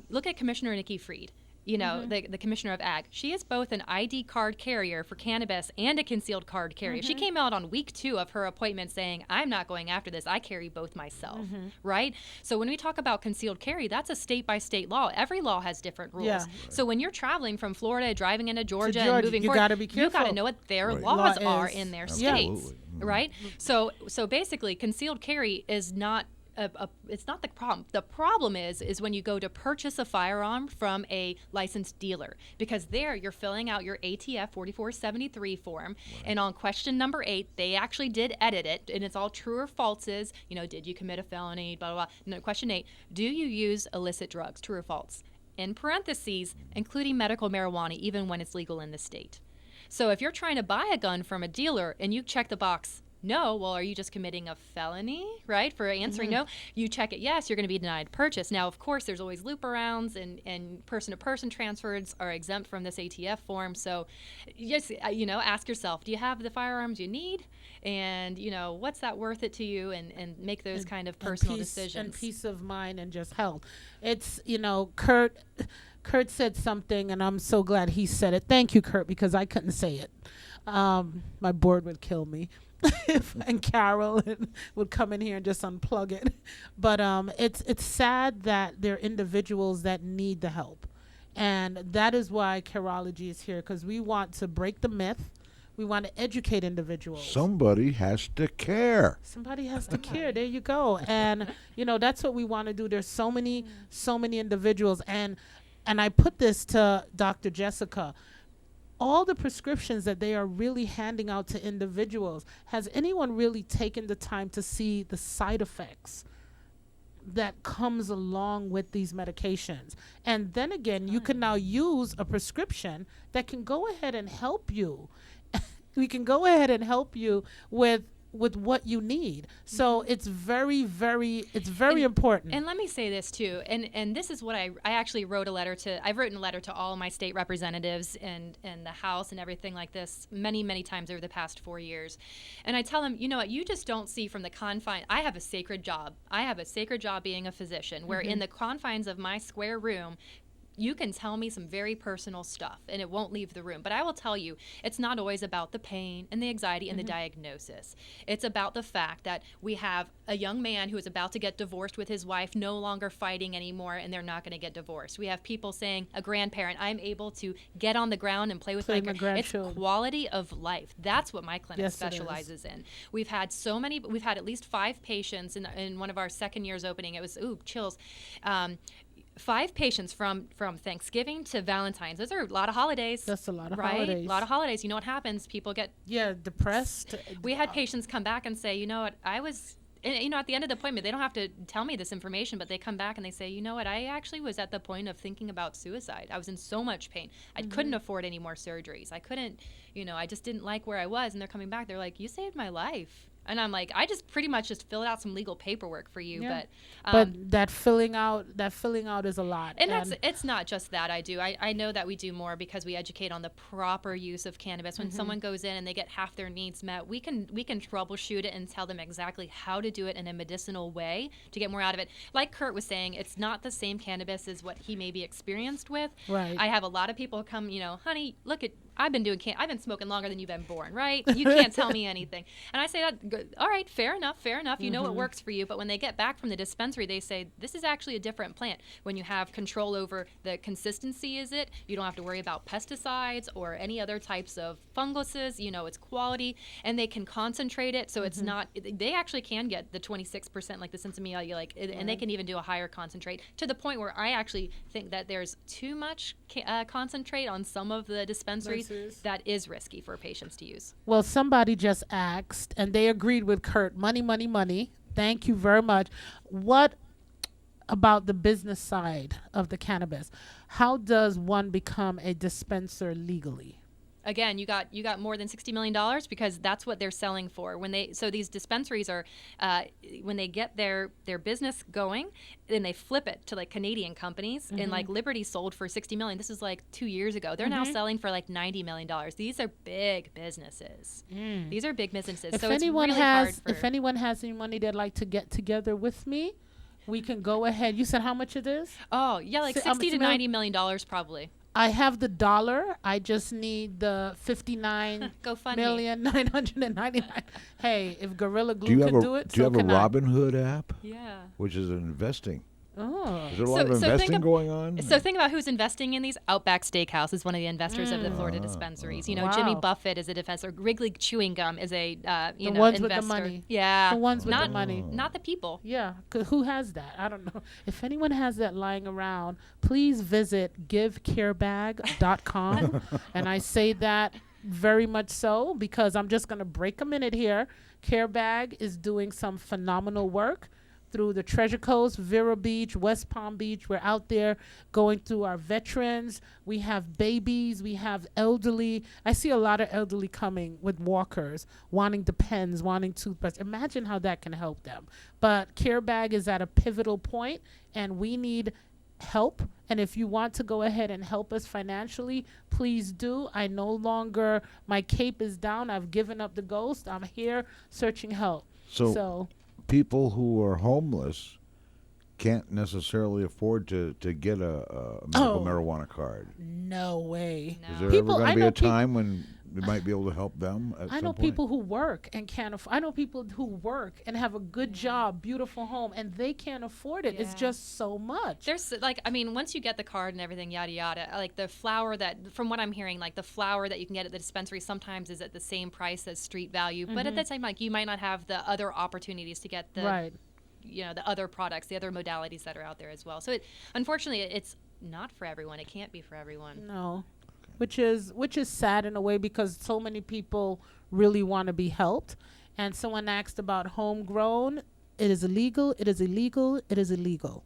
look at Commissioner Nikki Fried. You know, the commissioner of ag. She is both an ID card carrier for cannabis and a concealed card carrier. She came out on week 2 of her appointment saying, I'm not going after this. I carry both myself, right? So when we talk about concealed carry, that's a state-by-state law. Every law has different rules. Yeah. So when you're traveling from Florida, driving into Georgia and moving forward, gotta be careful. You got to know what their laws are in their states, right? So basically, concealed carry is not it's not the problem. The problem is when you go to purchase a firearm from a licensed dealer, because there you're filling out your ATF 4473 form, and on question number 8, they actually did edit it, and it's all true or falses. You know, did you commit a felony? Blah blah blah. No, question 8: do you use illicit drugs? True or false? In parentheses, including medical marijuana, even when it's legal in the state. So if you're trying to buy a gun from a dealer and you check the box no, well, are you just committing a felony, right? For answering no, you check it yes, you're going to be denied purchase. Now, of course, there's always loop arounds, and person-to-person transfers are exempt from this ATF form. So just, you know, ask yourself, do you have the firearms you need? And, you know, what's that worth it to you? And make those kind of personal decisions. And peace of mind and just health. It's, you know, Kurt said something, and I'm so glad he said it. Thank you, Kurt, because I couldn't say it. My board would kill me. And Carol would come in here and just unplug it. But it's sad that there are individuals that need the help. And that is why Careology is here, because we want to break the myth. We want to educate individuals. Somebody has to care. Somebody has to care. There you go. And, you know, that's what we want to do. There's so many individuals. And I put this to Dr. Jessica. All the prescriptions that they are really handing out to individuals, has anyone really taken the time to see the side effects that comes along with these medications? And then again, you can now use a prescription that can go ahead and help you. We can go ahead and help you with what you need. So it's very, very important. And let me say this too, and this is what I actually wrote a letter to. I've written a letter to all my state representatives and the House and everything like this many times over the past 4 years. And I tell them, you know what, you just don't see from the confine. I have a sacred job. I have a sacred job being a physician, where in the confines of my square room, you can tell me some very personal stuff and it won't leave the room. But I will tell you, it's not always about the pain and the anxiety and the diagnosis. It's about the fact that we have a young man who is about to get divorced with his wife, no longer fighting anymore, and they're not going to get divorced. We have people saying, a grandparent, I'm able to get on the ground and play with my grandchildren. It's quality of life. That's what my clinic specializes in. We've had at least 5 patients in one of our second year's opening. It was, chills. 5 patients from Thanksgiving to Valentine's. Those are a lot of holidays. That's a lot of right? holidays. A lot of holidays. You know what happens? People get depressed. We had patients come back and say, you know what, I was, at the end of the appointment, they don't have to tell me this information, but they come back and they say, you know what, I actually was at the point of thinking about suicide. I was in so much pain. I couldn't afford any more surgeries. I couldn't, I just didn't like where I was. And they're coming back. They're like, you saved my life. And I'm like, I just pretty much just filled out some legal paperwork for you, but that filling out is a lot. And it's not just that I do. I know that we do more because we educate on the proper use of cannabis. When someone goes in and they get half their needs met, we can troubleshoot it and tell them exactly how to do it in a medicinal way to get more out of it. Like Kurt was saying, it's not the same cannabis as what he may be experienced with. Right. I have a lot of people come, honey, look at, I've been smoking longer than you've been born, right? You can't tell me anything. And I say that, all right, fair enough. You know what works for you. But when they get back from the dispensary, they say, this is actually a different plant. When you have control over the consistency, you don't have to worry about pesticides or any other types of funguses, it's quality, and they can concentrate it. So it's not, they actually can get the 26% like the Sinsemilla, and they can even do a higher concentrate to the point where I actually think that there's too much concentrate on some of the dispensaries. That is risky for patients to use. Well, somebody just asked, and they agreed with Kurt, money, money, money. Thank you very much. What about the business side of the cannabis? How does one become a dispenser legally? Again, you got more than $60 million because that's what they're selling for. So these dispensaries are, when they get their business going, then they flip it to Canadian companies, and Liberty sold for $60 million. This is 2 years ago. They're now selling for $90 million. These are big businesses. These are big businesses. If so anyone it's really hard if anyone has any money they'd like to get together with me, we can go ahead. You said how much it is? Oh yeah, $60 to $90 million probably. I have the dollar. I just need the 59,999,000. Hey, if Gorilla Glue can do it, do you have a Robinhood app? Yeah. Which is investing. Oh. Is there a lot of investing going on? So think about who's investing in these. Outback Steakhouse is one of the investors of the Florida dispensaries. Wow. Jimmy Buffett is a investor. Wrigley Chewing Gum is a the ones investor. with the money. Yeah. The ones with the money. Not the people. Yeah. Who has that? I don't know. If anyone has that lying around, please visit givecarebag.com. And I say that very much so because I'm just going to break a minute here. Carebag is doing some phenomenal work through the Treasure Coast, Vero Beach, West Palm Beach. We're out there going through our veterans. We have babies. We have elderly. I see a lot of elderly coming with walkers, wanting Depends, wanting toothbrush. Imagine how that can help them. But Carebag is at a pivotal point, and we need help. And if you want to go ahead and help us financially, please do. My cape is down. I've given up the ghost. I'm here searching help. So people who are homeless can't necessarily afford to get a medical marijuana card. No way. No. Is there ever going to be a time when we might be able to help them at some point? I know people who work and can't afford. I know people who work and have a good job, beautiful home, and they can't afford it. It's just so much. There's once you get the card and everything, yada yada, the flour from what I'm hearing, the flour that you can get at the dispensary sometimes is at the same price as street value, but at that time, you might not have the other opportunities to get the the other products, the other modalities that are out there as well. So unfortunately, it's not for everyone. It can't be for everyone. No. Which is sad in a way because so many people really want to be helped. And someone asked about Homegrown. It is illegal. It is illegal. It is illegal.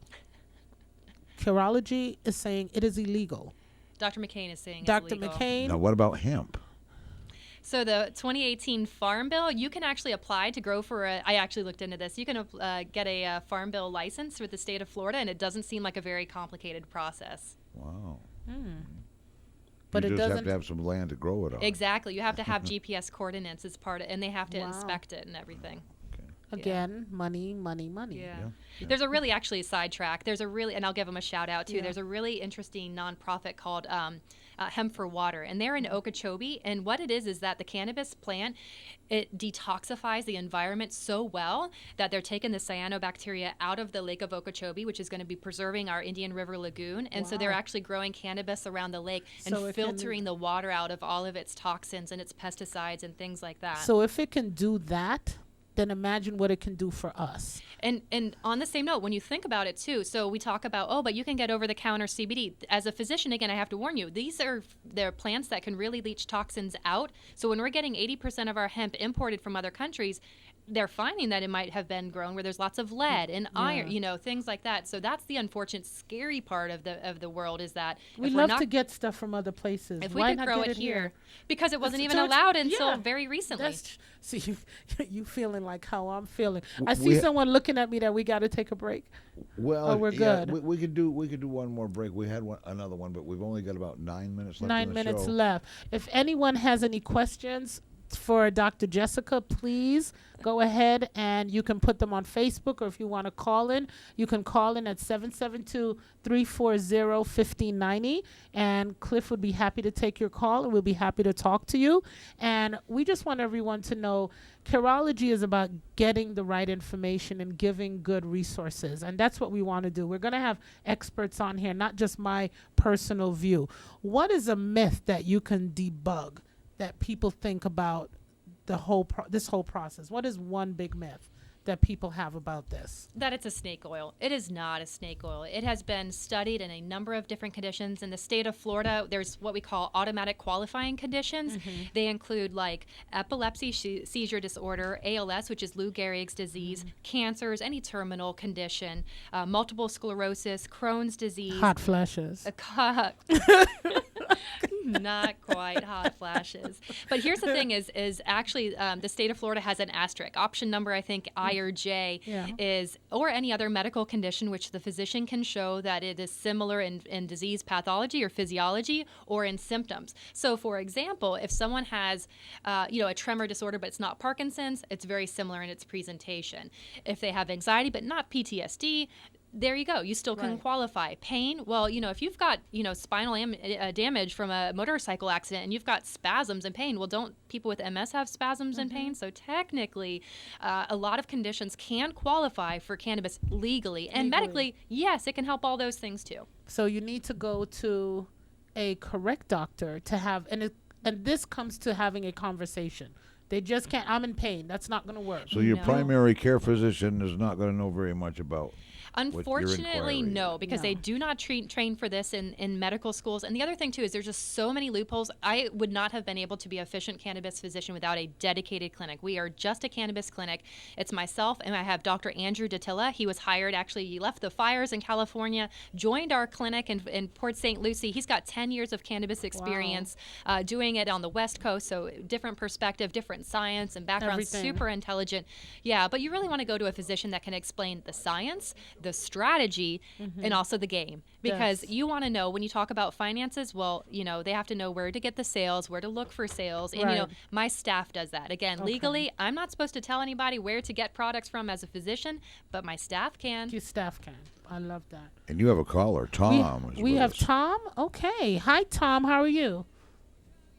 Careology is saying it is illegal. Dr. McCaine is saying Dr. it's illegal. McCaine. Now, what about hemp? So the 2018 Farm Bill, you can actually apply to grow I actually looked into this. You can get a Farm Bill license with the state of Florida, and it doesn't seem like a very complicated process. Wow. But you it just doesn't have to have some land to grow it on. Exactly. You have to have GPS coordinates as part of, and they have to inspect it and everything. Okay. Again, money, money, money. Yeah. There's a really actually sidetrack. There's a really, and I'll give them a shout out too. There's a really interesting nonprofit called Hemp for Water, and they're in Okeechobee. And what it is that the cannabis plant, it detoxifies the environment so well that they're taking the cyanobacteria out of the Lake of Okeechobee, which is going to be preserving our Indian River Lagoon. And so they're actually growing cannabis around the lake and filtering the water out of all of its toxins and its pesticides and things like that. So if it can do that, then imagine what it can do for us. And on the same note, when you think about it too, so we talk about, but you can get over-the-counter CBD. As a physician, again, I have to warn you, they're plants that can really leach toxins out. So when we're getting 80% of our hemp imported from other countries, they're finding that it might have been grown where there's lots of lead and iron, things like that. So that's the unfortunate, scary part of the world is that we love to get stuff from other places. If we could grow it here, because it wasn't even allowed until very recently. See, you feeling like how I'm feeling. I see someone looking at me that we got to take a break. Well, we're good. We could do one more break. We had another one, but we've only got about 9 minutes left. 9 minutes left. If anyone has any questions for Dr. Jessica, please go ahead and you can put them on Facebook, or if you want to call in, you can call in at 772-340-1590, and Cliff would be happy to take your call, and we'll be happy to talk to you. And we just want everyone to know Careology is about getting the right information and giving good resources, and that's what we want to do. We're going to have experts on here, not just my personal view. What is a myth that you can debug that people think about this whole process? What is one big myth that people have about this? That it's a snake oil. It is not a snake oil. It has been studied in a number of different conditions. In the state of Florida, there's what we call automatic qualifying conditions. They include like epilepsy, seizure disorder, ALS, which is Lou Gehrig's disease, cancers, any terminal condition, multiple sclerosis, Crohn's disease. Hot flashes. Not quite hot flashes. But here's the thing is actually the state of Florida has an asterisk. Option number, I think, I or J is, or any other medical condition which the physician can show that it is similar in disease pathology or physiology or in symptoms. So, for example, if someone has, a tremor disorder but it's not Parkinson's, it's very similar in its presentation. If they have anxiety but not PTSD, there you go. You still can qualify. Pain, well, if you've got, spinal damage from a motorcycle accident and you've got spasms and pain, well, don't people with MS have spasms and pain? So technically, a lot of conditions can qualify for cannabis legally. And medically, yes, it can help all those things too. So you need to go to a correct doctor to have, and this comes to having a conversation. They just can't, I'm in pain. That's not going to work. So your primary care physician is not going to know very much about. Unfortunately, no, because they do not train for this in medical schools. And the other thing, too, is there's just so many loopholes. I would not have been able to be an efficient cannabis physician without a dedicated clinic. We are just a cannabis clinic. It's myself, and I have Dr. Andrew Dattila. He was hired, actually, he left the fires in California, joined our clinic in Port Saint Lucie. He's got 10 years of cannabis experience doing it on the West Coast, so different perspective, different science and background, super intelligent. Yeah, but you really want to go to a physician that can explain the science, the strategy, and also the game, because you want to know when you talk about finances, well, they have to know where to get the sales, where to look for sales, and my staff does that. Again, legally, I'm not supposed to tell anybody where to get products from as a physician, but my staff can. Your staff can. I love that. And you have a caller, Tom. We have Tom. Okay. Hi, Tom. How are you?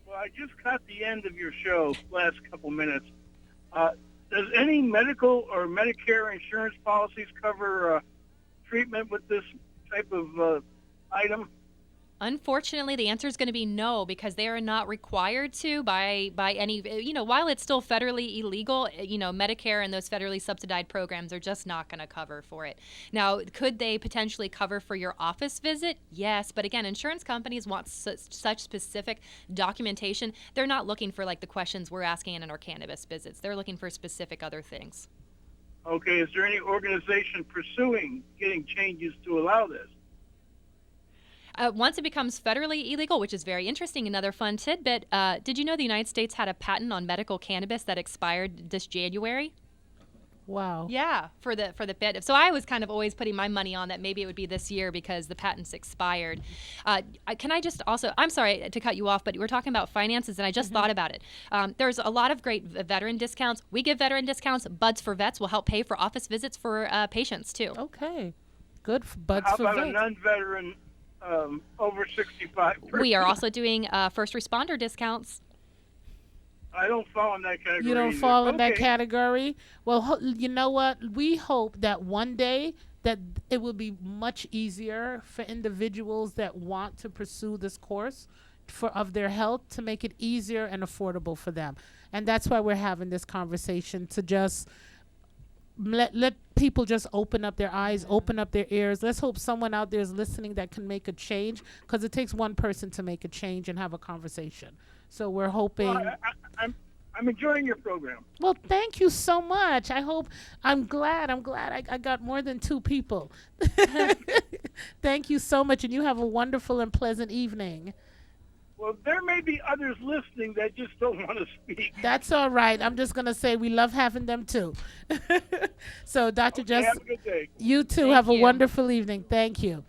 Well, I just caught the end of your show, last couple minutes. Does any medical or Medicare insurance policies cover treatment with this type of item? Unfortunately, the answer is going to be no, because they are not required to by any, while it's still federally illegal, Medicare and those federally subsidized programs are just not going to cover for it. Now, could they potentially cover for your office visit? Yes, but again, insurance companies want such specific documentation. They're not looking for like the questions we're asking in our cannabis visits. They're looking for specific other things. Okay, is there any organization pursuing getting changes to allow this? Once it becomes federally illegal, which is very interesting, another fun tidbit, did you know the United States had a patent on medical cannabis that expired this January? Wow. Yeah, for the bit. So I was kind of always putting my money on that maybe it would be this year because the patent's expired. Can I just also, I'm sorry to cut you off, but we're talking about finances and I just thought about it. There's a lot of great veteran discounts. We give veteran discounts. Buds for Vets will help pay for office visits for patients too. Okay. Good for Buds How for about Vets. a non-veteran over 65 person? We are also doing first responder discounts. I don't fall in that category. You don't either. fall in that Okay. category? Well, you know what? We hope that one day that it will be much easier for individuals that want to pursue this course of their health to make it easier and affordable for them. And that's why we're having this conversation, to just let people just open up their eyes, open up their ears. Let's hope someone out there is listening that can make a change, because it takes one person to make a change and have a conversation. So we're hoping. Well, I'm enjoying your program. Well, thank you so much. I'm glad I got more than 2 people. Thank you so much, and you have a wonderful and pleasant evening. Well, there may be others listening that just don't want to speak. That's all right. I'm just going to say we love having them too. So, Dr. Okay, Jess, have a good day. you too. Thank Have a you. wonderful evening. Thank you.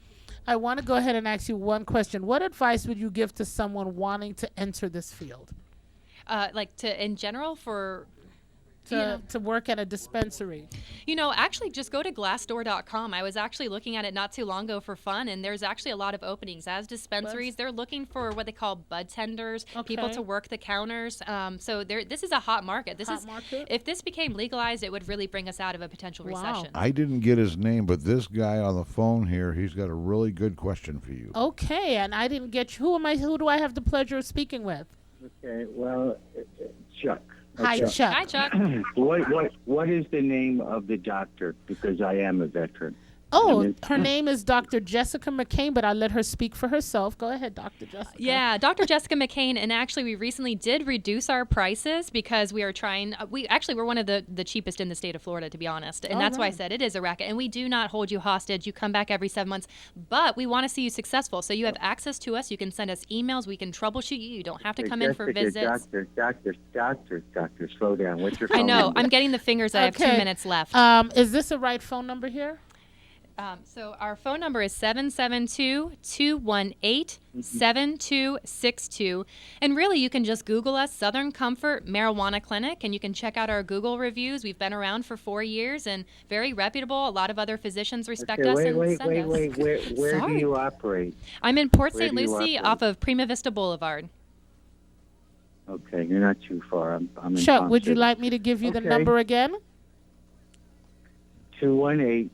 I want to go ahead and ask you one question. What advice would you give to someone wanting to enter this field? In general for To work at a dispensary? Actually just go to glassdoor.com. I was actually looking at it not too long ago for fun, and there's actually a lot of openings as dispensaries. They're looking for what they call bud tenders, people Okay. to work the counters. So this is a hot market. Market? If this became legalized, it would really bring us out of a potential Wow. recession. I didn't get his name, but this guy on the phone here, he's got a really good question for you. Okay, and I didn't get you. Who do I have the pleasure of speaking with? Okay, well, Chuck. Hi, Chuck. Hi, Chuck. What is the name of the doctor? Because I am a veteran. Oh, her name is Dr. Jessica McCaine, but I'll let her speak for herself. Go ahead, Dr. Jessica. Yeah, Dr. Jessica McCaine, and actually we recently did reduce our prices because we are trying, we're one of the cheapest in the state of Florida, to be honest, and that's why I said it is a racket, and we do not hold you hostage. You come back every 7 months, but we want to see you successful, so you have access to us. You can send us emails. We can troubleshoot you. You don't have to come in for visits. Doctor, slow down. What's your phone I know. number? I'm getting the fingers. I have 2 Okay. minutes left. Is this the right phone number here? So our phone number is 772-218-7262. And really, you can just Google us, Southern Comfort Marijuana Clinic, and you can check out our Google reviews. We've been around for 4 years and very reputable. A lot of other physicians respect us and send us. Wait. Where do Sorry. you operate? I'm in Port Where St. do you Lucie operate? off of Prima Vista Boulevard. Okay, you're not too far. I'm in Chuck, Palm would you City. like me to give you the Okay. number again? 218-7262.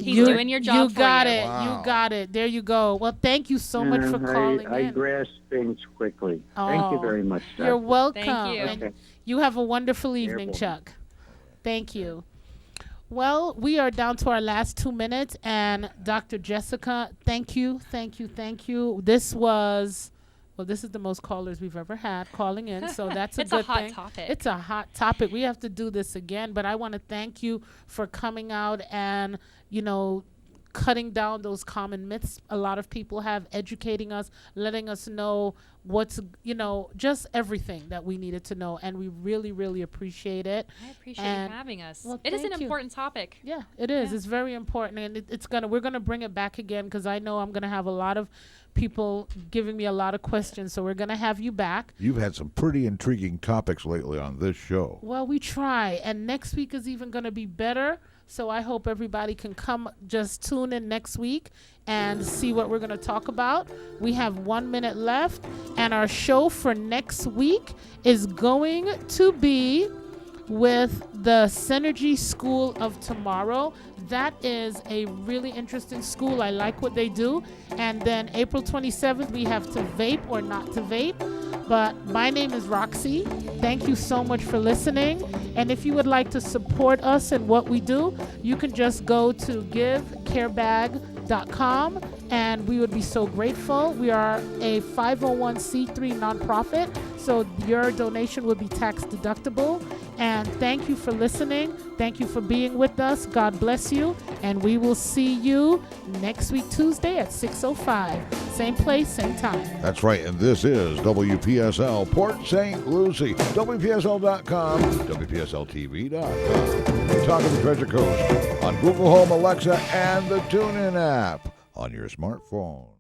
He's doing your job You for got you. it. Wow. You got it. There you go. Well, thank you so much for calling I in. grasp things quickly. Thank you Oh, very much, You're Doctor. welcome. Thank you. And Okay. you have a wonderful evening, welcome. Chuck. Thank you. Well, we are down to our last 2 minutes, and Dr. Jessica, thank you. This is the most callers we've ever had calling in, so that's a It's a good hot thing. topic. It's a hot topic. We have to do this again, but I want to thank you for coming out and, cutting down those common myths a lot of people have, educating us, letting us know what's, just everything that we needed to know, and we really, really appreciate it. I appreciate And- you having us. well, It is an thank you. important topic. Yeah, it is. Yeah. It's very important, and we're gonna bring it back again, because I know I'm gonna have a lot of people giving me a lot of questions. So we're gonna have you back. You've had some pretty intriguing topics lately on this show. Well, we try, and next week is even gonna be better. So I hope everybody can just tune in next week and see what we're gonna talk about. We have 1 minute left, and our show for next week is going to be with the Synergy School of Tomorrow. That is a really interesting school. I like what they do. And then April 27th, we have To Vape or Not to Vape. But my name is Roxy. Thank you so much for listening. And if you would like to support us and what we do, you can just go to givecarebag.com, and we would be so grateful. We are a 501c3 nonprofit, so your donation would be tax deductible. And thank you for listening. Thank you for being with us. God bless you. And we will see you next week, Tuesday at 6:05. Same place, same time. That's right. And this is WPSL Port St. Lucie. WPSL.com, WPSLTV.com. Talk of the Treasure Coast on Google Home, Alexa, and the TuneIn app on your smartphone.